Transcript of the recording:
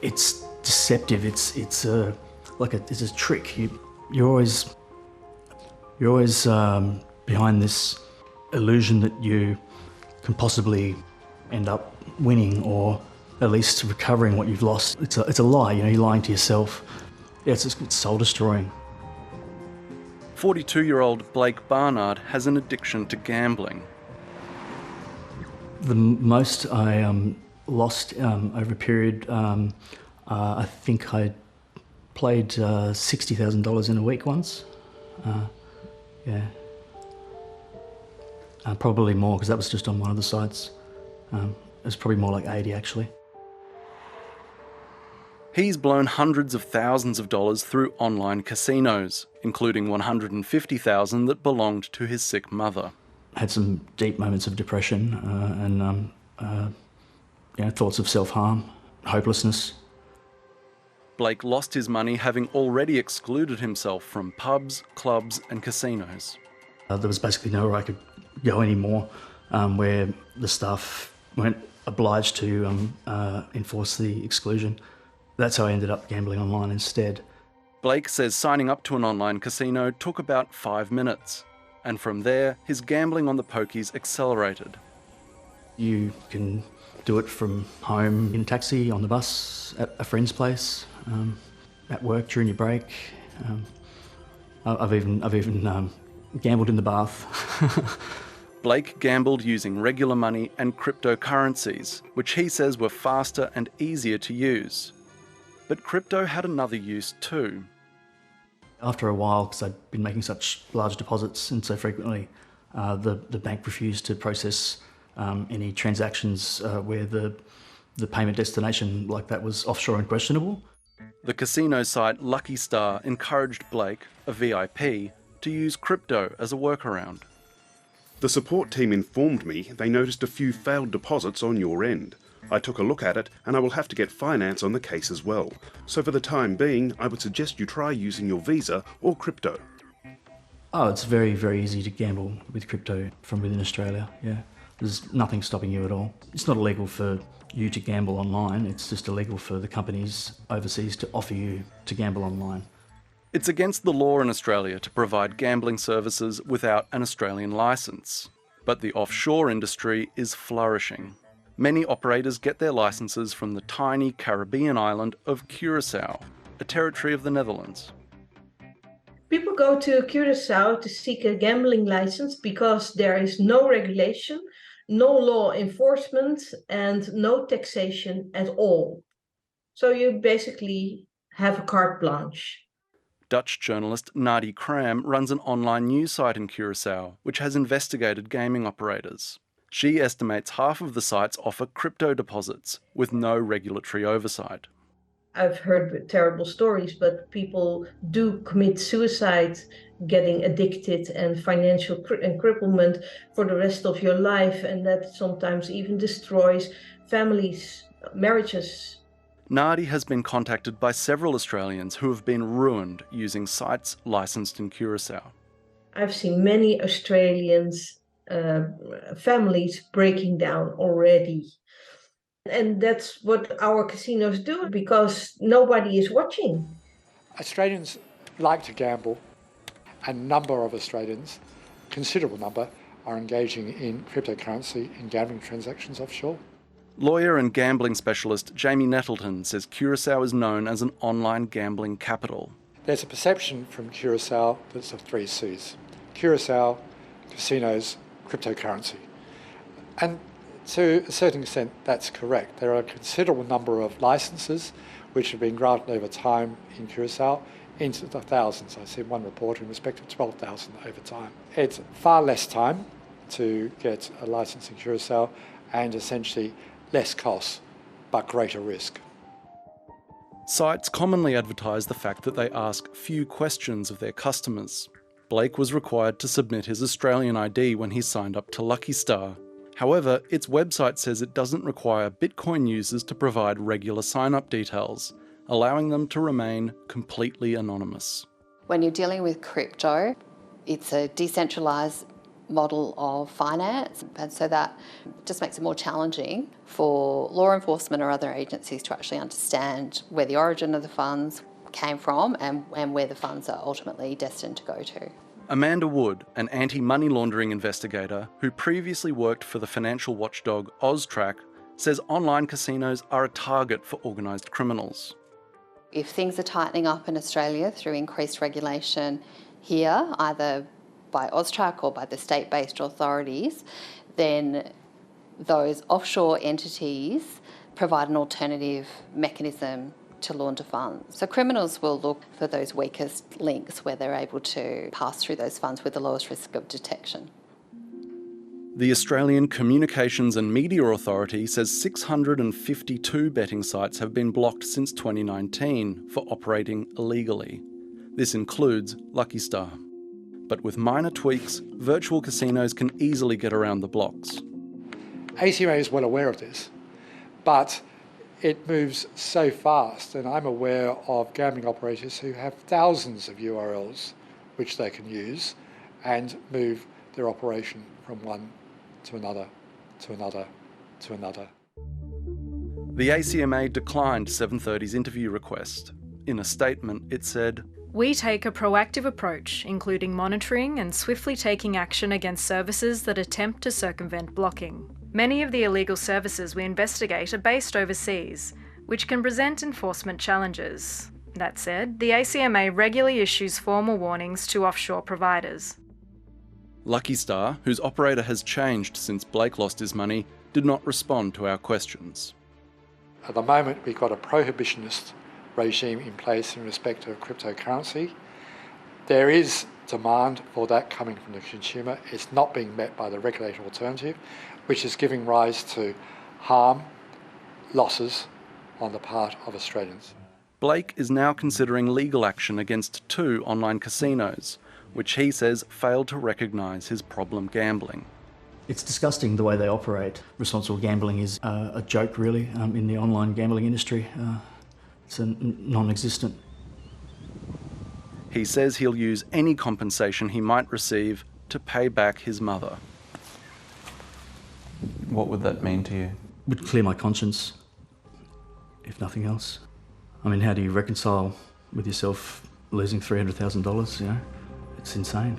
It's deceptive. It's a trick. You're always behind this illusion that you can possibly end up winning or at least recovering what you've lost. It's a lie. You're lying to yourself. Yeah, it's soul destroying. 42-year-old Blake Barnard has an addiction to gambling. The most I lost over a period, I think I played $60,000 in a week once. Yeah. Probably more, because that was just on one of the sites. It was probably more like 80 actually. He's blown hundreds of thousands of dollars through online casinos, including $150,000 that belonged to his sick mother. I had some deep moments of depression and thoughts of self-harm, hopelessness. Blake lost his money having already excluded himself from pubs, clubs and casinos. There was basically nowhere I could go anymore where the staff weren't obliged to enforce the exclusion. That's how I ended up gambling online instead. Blake says signing up to an online casino took about 5 minutes, and from there, his gambling on the pokies accelerated. You can do it from home, in a taxi, on the bus, at a friend's place, at work during your break. I've even gambled in the bath. Blake gambled using regular money and cryptocurrencies, which he says were faster and easier to use. But crypto had another use too. After a while, because I'd been making such large deposits and so frequently, the bank refused to process any transactions where the payment destination like that was offshore and questionable. The casino site Lucky Star encouraged Blake, a VIP, to use crypto as a workaround. The support team informed me they noticed a few failed deposits on your end. I took a look at it and I will have to get finance on the case as well. So for the time being, I would suggest you try using your Visa or crypto. Oh, it's very, very easy to gamble with crypto from within Australia, yeah. There's nothing stopping you at all. It's not illegal for you to gamble online, it's just illegal for the companies overseas to offer you to gamble online. It's against the law in Australia to provide gambling services without an Australian licence. But the offshore industry is flourishing. Many operators get their licences from the tiny Caribbean island of Curacao, a territory of the Netherlands. People go to Curacao to seek a gambling license because there is no regulation, no law enforcement, and no taxation at all. So you basically have a carte blanche. Dutch journalist Nadi Kram runs an online news site in Curacao, which has investigated gaming operators. She estimates half of the sites offer crypto deposits with no regulatory oversight. I've heard terrible stories, but people do commit suicide, getting addicted and financial cripplement for the rest of your life, and that sometimes even destroys families, marriages. Nadi has been contacted by several Australians who have been ruined using sites licensed in Curacao. I've seen many Australians families breaking down already. And that's what our casinos do because nobody is watching. Australians like to gamble. A number of Australians, considerable number, are engaging in cryptocurrency and gambling transactions offshore. Lawyer and gambling specialist Jamie Nettleton says Curacao is known as an online gambling capital. There's a perception from Curacao that's of 3 Cs. Curacao, casinos, cryptocurrency. And to a certain extent, that's correct. There are a considerable number of licenses which have been granted over time in Curacao, into the thousands. I've seen one report in respect of 12,000 over time. It's far less time to get a license in Curacao and essentially less costs, but greater risk. Sites commonly advertise the fact that they ask few questions of their customers. Blake was required to submit his Australian ID when he signed up to Lucky Star. However, its website says it doesn't require Bitcoin users to provide regular sign-up details, allowing them to remain completely anonymous. When you're dealing with crypto, it's a decentralised model of finance, and so that just makes it more challenging for law enforcement or other agencies to actually understand where the origin of the funds came from and where the funds are ultimately destined to go to. Amanda Wood, an anti-money laundering investigator who previously worked for the financial watchdog AUSTRAC, says online casinos are a target for organised criminals. If things are tightening up in Australia through increased regulation here, either by AUSTRAC or by the state-based authorities, then those offshore entities provide an alternative mechanism to launder funds. So criminals will look for those weakest links where they're able to pass through those funds with the lowest risk of detection. The Australian Communications and Media Authority says 652 betting sites have been blocked since 2019 for operating illegally. This includes Lucky Star. But with minor tweaks, virtual casinos can easily get around the blocks. ACMA is well aware of this, but it moves so fast, and I'm aware of gambling operators who have thousands of URLs which they can use and move their operation from one to another, to another, to another. The ACMA declined 730's interview request. In a statement, it said, "We take a proactive approach, including monitoring and swiftly taking action against services that attempt to circumvent blocking. Many of the illegal services we investigate are based overseas, which can present enforcement challenges. That said, the ACMA regularly issues formal warnings to offshore providers." Lucky Star, whose operator has changed since Blake lost his money, did not respond to our questions. At the moment, we've got a prohibitionist regime in place in respect of cryptocurrency. There is demand for that coming from the consumer. It's not being met by the regulated alternative, which is giving rise to harm, losses on the part of Australians. Blake is now considering legal action against 2 online casinos, which he says failed to recognise his problem gambling. It's disgusting the way they operate. Responsible gambling is a joke, really, in the online gambling industry. It's non-existent. He says he'll use any compensation he might receive to pay back his mother. What would that mean to you? Would clear my conscience, if nothing else. I mean, how do you reconcile with yourself losing $300,000, you know? It's insane.